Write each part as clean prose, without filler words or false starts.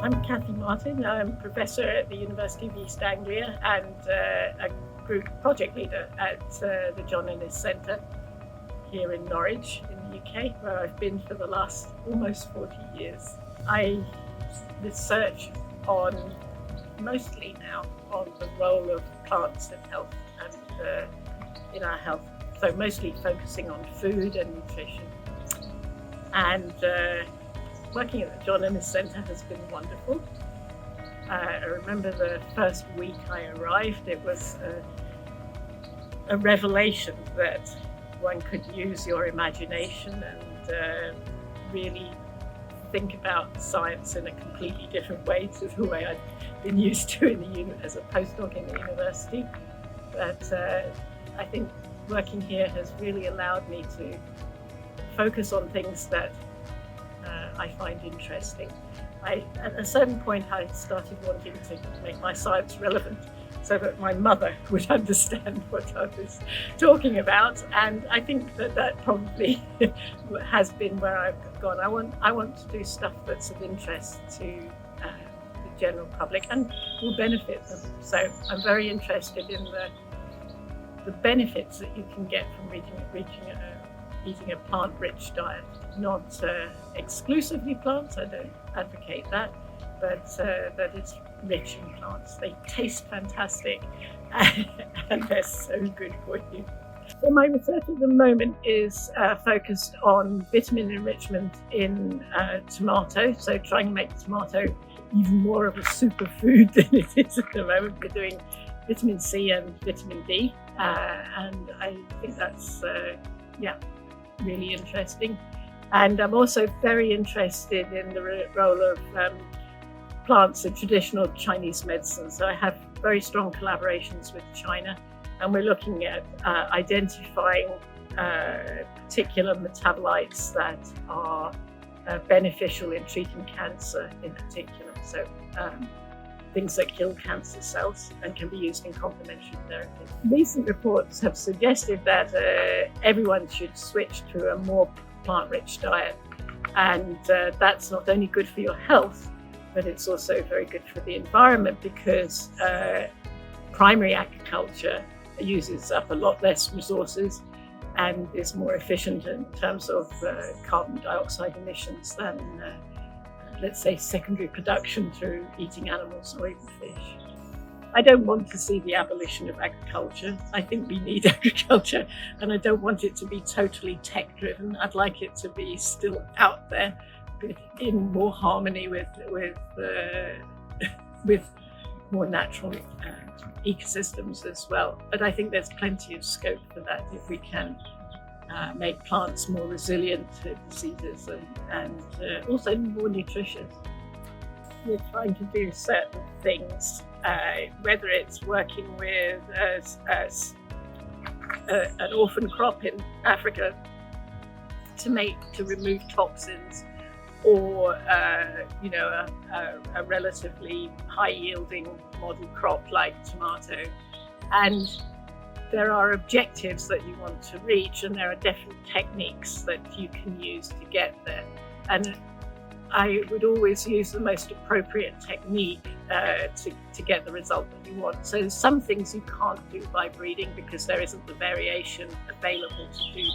I'm Cathie Martin. I'm Professor at the University of East Anglia and a group project leader at the John Innes Centre here in Norwich in the UK, where I've been for the last almost 40 years. I research mostly now on the role of plants in health and in our health. So mostly focusing on food and nutrition. And working at the John Innes Centre has been wonderful. I remember the first week I arrived, it was a revelation that one could use your imagination and really think about science in a completely different way to the way I'd been used to as a postdoc in the university. But I think working here has really allowed me to focus on things that I find interesting. At a certain point, I started wanting to make my science relevant so that my mother would understand what I was talking about. And I think that probably has been where I've gone. I want to do stuff that's of interest to the general public and will benefit them. So I'm very interested in the benefits that you can get from eating a plant-rich diet. Not exclusively plants, I don't advocate that, but that it's rich in plants. They taste fantastic and they're so good for you. So my research at the moment is focused on vitamin enrichment in tomato, so trying to make tomato even more of a superfood than it is at the moment. We're doing vitamin C and vitamin D, and I think that's really interesting. And I'm also very interested in the role of plants in traditional Chinese medicine. So I have very strong collaborations with China, and we're looking at identifying particular metabolites that are beneficial in treating cancer in particular. So things that kill cancer cells and can be used in complementary therapy. Recent reports have suggested that everyone should switch to a more plant-rich diet, and that's not only good for your health, but it's also very good for the environment, because primary agriculture uses up a lot less resources and is more efficient in terms of carbon dioxide emissions than let's say secondary production through eating animals or even fish. I don't want to see the abolition of agriculture. I think we need agriculture, and I don't want it to be totally tech-driven. I'd like it to be still out there, but in more harmony with more natural ecosystems as well. But I think there's plenty of scope for that if we can make plants more resilient to diseases and also more nutritious. We're trying to do certain things, whether it's working with an orphan crop in Africa to remove toxins, or a relatively high-yielding model crop like tomato. And there are objectives that you want to reach, and there are different techniques that you can use to get there. And I would always use the most appropriate technique to get the result that you want. So some things you can't do by breeding because there isn't the variation available to do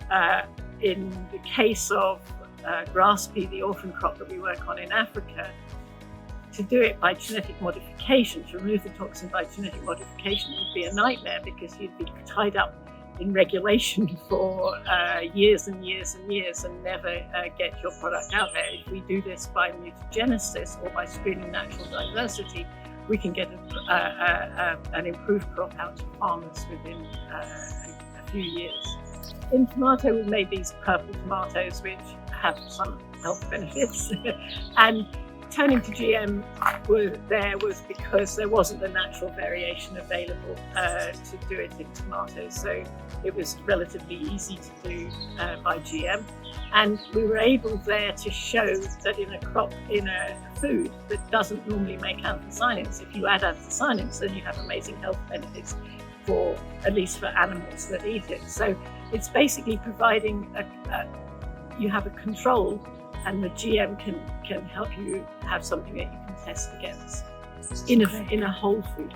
that. In the case of grass pea, the orphan crop that we work on in Africa, to do it by genetic modification, to remove the toxin by genetic modification, would be a nightmare, because you'd be tied up in regulation for years and years and years and never get your product out there. If we do this by mutagenesis or by screening natural diversity, we can get an improved crop out to farmers within a few years. In tomato, we made these purple tomatoes, which have some health benefits. And turning to GM was because there wasn't the natural variation available to do it in tomatoes. So it was relatively easy to do by GM. And we were able there to show that in a crop, in a food that doesn't normally make anthocyanins, if you add anthocyanins, then you have amazing health benefits, for at least for animals that eat it. So it's basically providing you have a control and the GM can help you have something that you can test against in a whole food